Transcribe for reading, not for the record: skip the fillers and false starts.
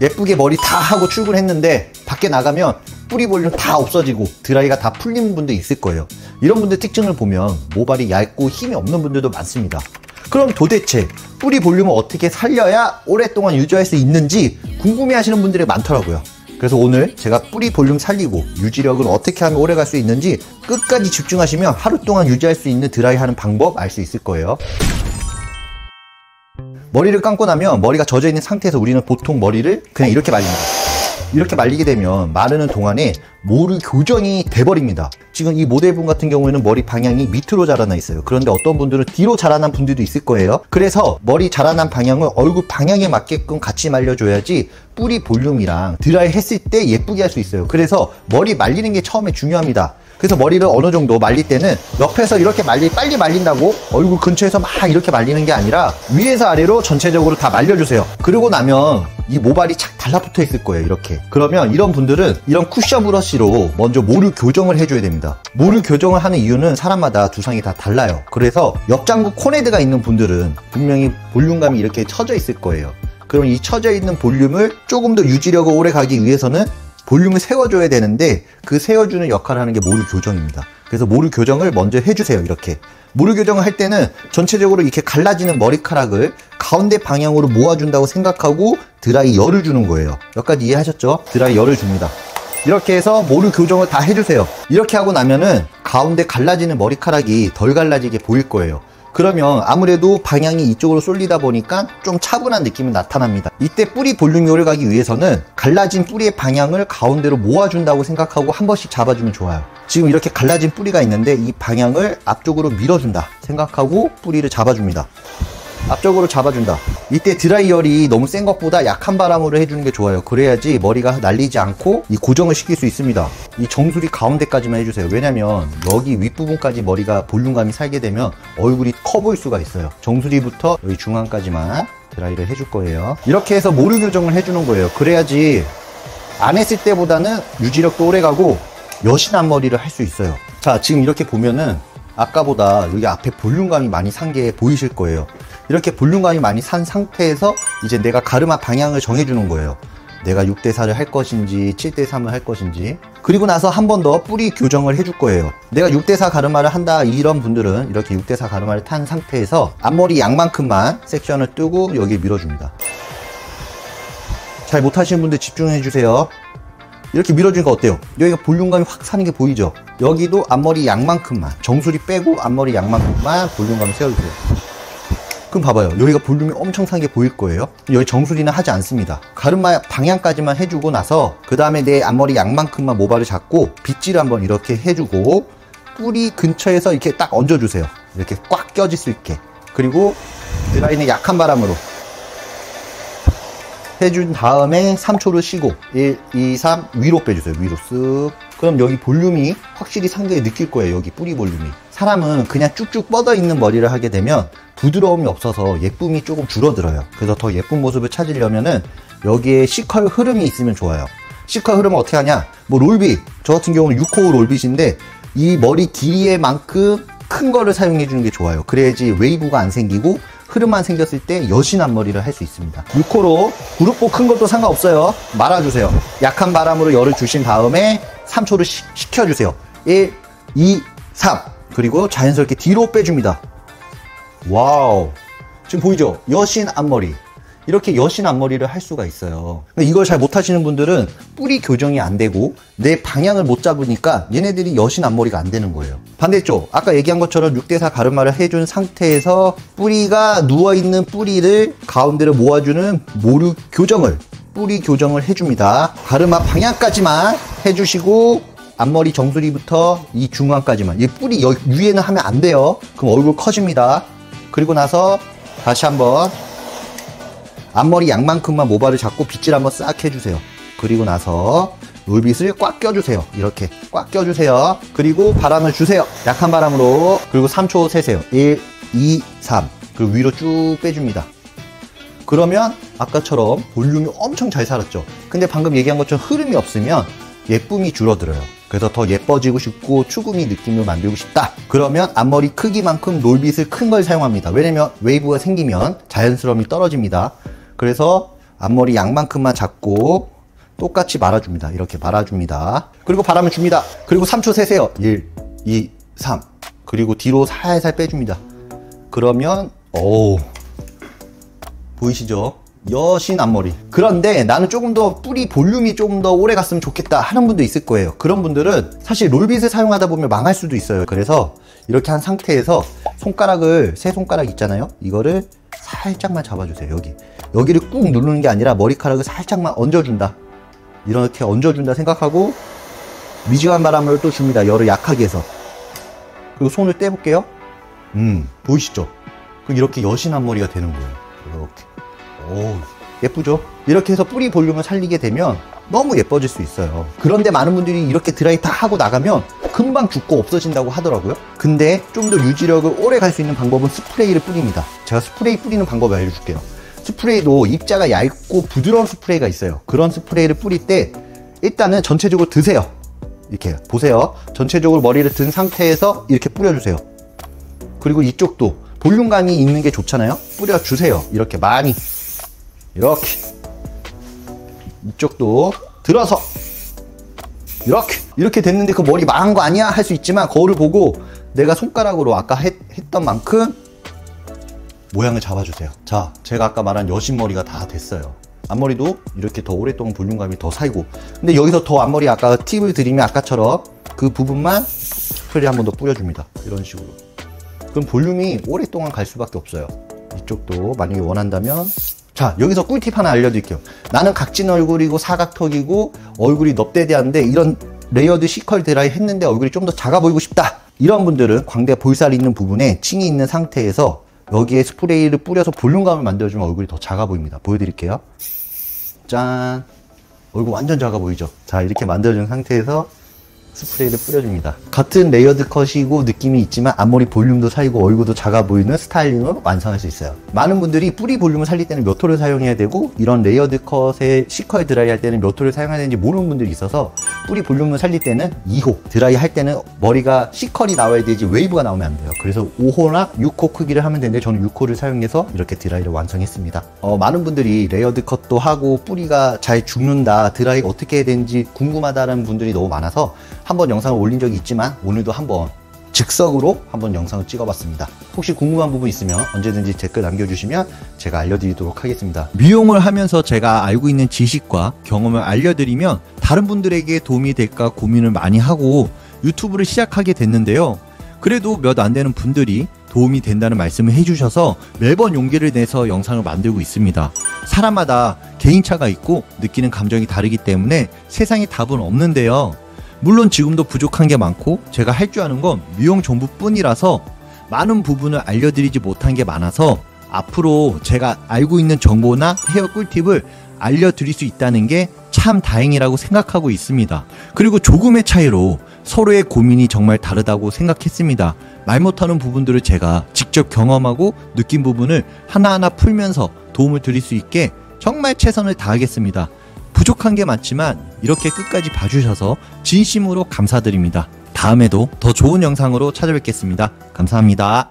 예쁘게 머리 다 하고 출근했는데 밖에 나가면 뿌리 볼륨 다 없어지고 드라이가 다 풀리는 분들 있을 거예요. 이런 분들 특징을 보면 모발이 얇고 힘이 없는 분들도 많습니다. 그럼 도대체 뿌리 볼륨을 어떻게 살려야 오랫동안 유지할 수 있는지 궁금해 하시는 분들이 많더라고요. 그래서 오늘 제가 뿌리 볼륨 살리고 유지력을 어떻게 하면 오래 갈 수 있는지 끝까지 집중하시면 하루 동안 유지할 수 있는 드라이 하는 방법 알 수 있을 거예요. 머리를 감고 나면 머리가 젖어 있는 상태에서 우리는 보통 머리를 그냥 이렇게 말립니다. 이렇게 말리게 되면 마르는 동안에 모루 교정이 돼버립니다. 지금 이 모델분 같은 경우에는 머리 방향이 밑으로 자라나 있어요. 그런데 어떤 분들은 뒤로 자라난 분들도 있을 거예요. 그래서 머리 자라난 방향을 얼굴 방향에 맞게끔 같이 말려줘야지 뿌리 볼륨이랑 드라이 했을 때 예쁘게 할 수 있어요. 그래서 머리 말리는 게 처음에 중요합니다. 그래서 머리를 어느 정도 말릴 때는 옆에서 이렇게 빨리 말린다고 얼굴 근처에서 막 이렇게 말리는 게 아니라 위에서 아래로 전체적으로 다 말려주세요. 그러고 나면 이 모발이 착 달라붙어 있을 거예요. 이렇게. 그러면 이런 분들은 이런 쿠션 브러쉬로 먼저 모루 교정을 해줘야 됩니다. 모루 교정을 하는 이유는 사람마다 두상이 다 달라요. 그래서 옆장구 코네드가 있는 분들은 분명히 볼륨감이 이렇게 처져 있을 거예요. 그럼 이 처져 있는 볼륨을 조금 더 유지력을 오래 가기 위해서는 볼륨을 세워줘야 되는데 그 세워주는 역할을 하는 게 모루 교정입니다. 그래서 모루 교정을 먼저 해주세요. 이렇게 모루 교정을 할 때는 전체적으로 이렇게 갈라지는 머리카락을 가운데 방향으로 모아준다고 생각하고 드라이 열을 주는 거예요. 여기까지 이해하셨죠? 드라이 열을 줍니다. 이렇게 해서 모루 교정을 다 해주세요. 이렇게 하고 나면은 가운데 갈라지는 머리카락이 덜 갈라지게 보일 거예요. 그러면 아무래도 방향이 이쪽으로 쏠리다 보니까 좀 차분한 느낌이 나타납니다. 이때 뿌리 볼륨이 오래 가기 위해서는 갈라진 뿌리의 방향을 가운데로 모아준다고 생각하고 한 번씩 잡아주면 좋아요. 지금 이렇게 갈라진 뿌리가 있는데 이 방향을 앞쪽으로 밀어준다 생각하고 뿌리를 잡아줍니다. 앞쪽으로 잡아준다. 이때 드라이열이 너무 센 것보다 약한 바람으로 해주는 게 좋아요. 그래야지 머리가 날리지 않고 이 고정을 시킬 수 있습니다. 이 정수리 가운데까지만 해주세요. 왜냐면 여기 윗부분까지 머리가 볼륨감이 살게 되면 얼굴이 커 보일 수가 있어요. 정수리부터 여기 중앙까지만 드라이를 해줄 거예요. 이렇게 해서 모루 교정을 해주는 거예요. 그래야지 안 했을 때보다는 유지력도 오래 가고 여신 앞머리를 할 수 있어요. 자, 지금 이렇게 보면은 아까보다 여기 앞에 볼륨감이 많이 산 게 보이실 거예요. 이렇게 볼륨감이 많이 산 상태에서 이제 내가 가르마 방향을 정해주는 거예요. 내가 6대4를 할 것인지 7대3을 할 것인지. 그리고 나서 한 번 더 뿌리 교정을 해줄 거예요. 내가 6대4 가르마를 한다 이런 분들은 이렇게 6대4 가르마를 탄 상태에서 앞머리 양만큼만 섹션을 뜨고 여기 밀어줍니다. 잘 못하시는 분들 집중해주세요. 이렇게 밀어주니까 어때요? 여기가 볼륨감이 확 사는 게 보이죠? 여기도 앞머리 양만큼만, 정수리 빼고 앞머리 양만큼만 볼륨감을 세워주세요. 그럼 봐봐요. 여기가 볼륨이 엄청 산 게 보일 거예요. 여기 정수리는 하지 않습니다. 가르마 방향까지만 해주고 나서 그 다음에 내 앞머리 양만큼만 모발을 잡고 빗질을 한번 이렇게 해주고 뿌리 근처에서 이렇게 딱 얹어주세요. 이렇게 꽉 껴질 수 있게. 그리고 드라이는 약한 바람으로 해준 다음에 3초를 쉬고 1, 2, 3 위로 빼주세요. 위로 쓱. 그럼 여기 볼륨이 확실히 상당히 느낄 거예요. 여기 뿌리 볼륨이. 사람은 그냥 쭉쭉 뻗어 있는 머리를 하게 되면 부드러움이 없어서 예쁨이 조금 줄어들어요. 그래서 더 예쁜 모습을 찾으려면은 여기에 C컬 흐름이 있으면 좋아요. C컬 흐름은 어떻게 하냐? 뭐 롤빗, 저 같은 경우는 6호 롤빗인데 이 머리 길이에 만큼 큰 거를 사용해 주는 게 좋아요. 그래야지 웨이브가 안 생기고 흐름만 생겼을 때 여신 앞머리를 할 수 있습니다. 6호로 그룹보 큰 것도 상관없어요. 말아주세요. 약한 바람으로 열을 주신 다음에 3초를 식혀주세요. 1, 2, 3 그리고 자연스럽게 뒤로 빼줍니다. 와우, 지금 보이죠? 여신 앞머리. 이렇게 여신 앞머리를 할 수가 있어요. 이걸 잘 못하시는 분들은 뿌리 교정이 안 되고 내 방향을 못 잡으니까 얘네들이 여신 앞머리가 안 되는 거예요. 반대쪽, 아까 얘기한 것처럼 6대4 가르마를 해준 상태에서 뿌리가 누워있는 뿌리를 가운데로 모아주는 모루 교정을, 뿌리 교정을 해줍니다. 가르마 방향까지만 해주시고 앞머리 정수리부터 이 중앙까지만. 이 뿌리 여기 위에는 하면 안 돼요. 그럼 얼굴 커집니다. 그리고 나서 다시 한번 앞머리 양만큼만 모발을 잡고 빗질 한번 싹 해주세요. 그리고 나서 롤빗을 꽉 껴주세요. 이렇게 꽉 껴주세요. 그리고 바람을 주세요. 약한 바람으로. 그리고 3초 세세요. 1, 2, 3 그리고 위로 쭉 빼줍니다. 그러면 아까처럼 볼륨이 엄청 잘 살았죠. 근데 방금 얘기한 것처럼 흐름이 없으면 예쁨이 줄어들어요. 그래서 더 예뻐지고 싶고 추구미 느낌을 만들고 싶다. 그러면 앞머리 크기만큼 롤빗을 큰 걸 사용합니다. 왜냐면 웨이브가 생기면 자연스러움이 떨어집니다. 그래서 앞머리 양만큼만 잡고 똑같이 말아줍니다. 이렇게 말아줍니다. 그리고 바람을 줍니다. 그리고 3초 세세요. 1, 2, 3. 그리고 뒤로 살살 빼줍니다. 그러면 보이시죠? 여신 앞머리. 그런데 나는 조금 더 뿌리 볼륨이 조금 더 오래 갔으면 좋겠다 하는 분도 있을 거예요. 그런 분들은 사실 롤빗을 사용하다 보면 망할 수도 있어요. 그래서 이렇게 한 상태에서 손가락을, 세 손가락 있잖아요, 이거를 살짝만 잡아주세요. 여기를 꾹 누르는 게 아니라 머리카락을 살짝만 얹어준다, 이렇게 얹어준다 생각하고 미지근한 바람을 또 줍니다. 열을 약하게 해서. 그리고 손을 떼볼게요. 보이시죠? 그럼 이렇게 여신 앞머리가 되는 거예요. 이렇게. 오, 예쁘죠? 이렇게 해서 뿌리 볼륨을 살리게 되면 너무 예뻐질 수 있어요. 그런데 많은 분들이 이렇게 드라이 다 하고 나가면 금방 죽고 없어진다고 하더라고요. 근데 좀 더 유지력을 오래 갈 수 있는 방법은 스프레이를 뿌립니다. 제가 스프레이 뿌리는 방법을 알려줄게요. 스프레이도 입자가 얇고 부드러운 스프레이가 있어요. 그런 스프레이를 뿌릴 때 일단은 전체적으로 드세요. 이렇게 보세요. 전체적으로 머리를 든 상태에서 이렇게 뿌려주세요. 그리고 이쪽도 볼륨감이 있는 게 좋잖아요. 뿌려주세요. 이렇게 많이. 이렇게. 이쪽도 들어서 이렇게 됐는데 그 머리 망한 거 아니야? 할 수 있지만 거울을 보고 내가 손가락으로 아까 했던 만큼 모양을 잡아주세요. 자, 제가 아까 말한 여신머리가 다 됐어요. 앞머리도 이렇게 더 오랫동안 볼륨감이 더 살고, 근데 여기서 더 앞머리 아까 팁을 드리면 아까처럼 그 부분만 스프레이 한 번 더 뿌려줍니다. 이런 식으로. 그럼 볼륨이 오랫동안 갈 수밖에 없어요. 이쪽도 만약에 원한다면. 자, 여기서 꿀팁 하나 알려드릴게요. 나는 각진 얼굴이고 사각턱이고 얼굴이 넙대대한데 이런 레이어드 C컬 드라이 했는데 얼굴이 좀 더 작아 보이고 싶다, 이런 분들은 광대 볼살이 있는 부분에 층이 있는 상태에서 여기에 스프레이를 뿌려서 볼륨감을 만들어주면 얼굴이 더 작아 보입니다. 보여드릴게요. 짠. 얼굴 완전 작아 보이죠? 자, 이렇게 만들어준 상태에서 스프레이를 뿌려줍니다. 같은 레이어드 컷이고 느낌이 있지만 앞머리 볼륨도 살고 얼굴도 작아 보이는 스타일링으로 완성할 수 있어요. 많은 분들이 뿌리 볼륨을 살릴 때는 몇 호를 사용해야 되고 이런 레이어드 컷에 C컬 드라이 할 때는 몇 호를 사용해야 되는지 모르는 분들이 있어서 뿌리 볼륨을 살릴 때는 2호, 드라이 할 때는 머리가 C컬이 나와야 되지 웨이브가 나오면 안 돼요. 그래서 5호나 6호 크기를 하면 되는데 저는 6호를 사용해서 이렇게 드라이를 완성했습니다. 많은 분들이 레이어드 컷도 하고 뿌리가 잘 죽는다, 드라이 어떻게 해야 되는지 궁금하다는 분들이 너무 많아서 한번 영상을 올린 적이 있지만 오늘도 한번 즉석으로 한번 영상을 찍어봤습니다. 혹시 궁금한 부분 있으면 언제든지 댓글 남겨주시면 제가 알려드리도록 하겠습니다. 미용을 하면서 제가 알고 있는 지식과 경험을 알려드리면 다른 분들에게 도움이 될까 고민을 많이 하고 유튜브를 시작하게 됐는데요. 그래도 몇 안 되는 분들이 도움이 된다는 말씀을 해주셔서 매번 용기를 내서 영상을 만들고 있습니다. 사람마다 개인차가 있고 느끼는 감정이 다르기 때문에 세상에 답은 없는데요. 물론 지금도 부족한 게 많고 제가 할 줄 아는 건 미용 정보뿐이라서 많은 부분을 알려드리지 못한 게 많아서 앞으로 제가 알고 있는 정보나 헤어 꿀팁을 알려드릴 수 있다는 게 참 다행이라고 생각하고 있습니다. 그리고 조금의 차이로 서로의 고민이 정말 다르다고 생각했습니다. 말 못하는 부분들을 제가 직접 경험하고 느낀 부분을 하나하나 풀면서 도움을 드릴 수 있게 정말 최선을 다하겠습니다. 부족한 게 많지만 이렇게 끝까지 봐주셔서 진심으로 감사드립니다. 다음에도 더 좋은 영상으로 찾아뵙겠습니다. 감사합니다.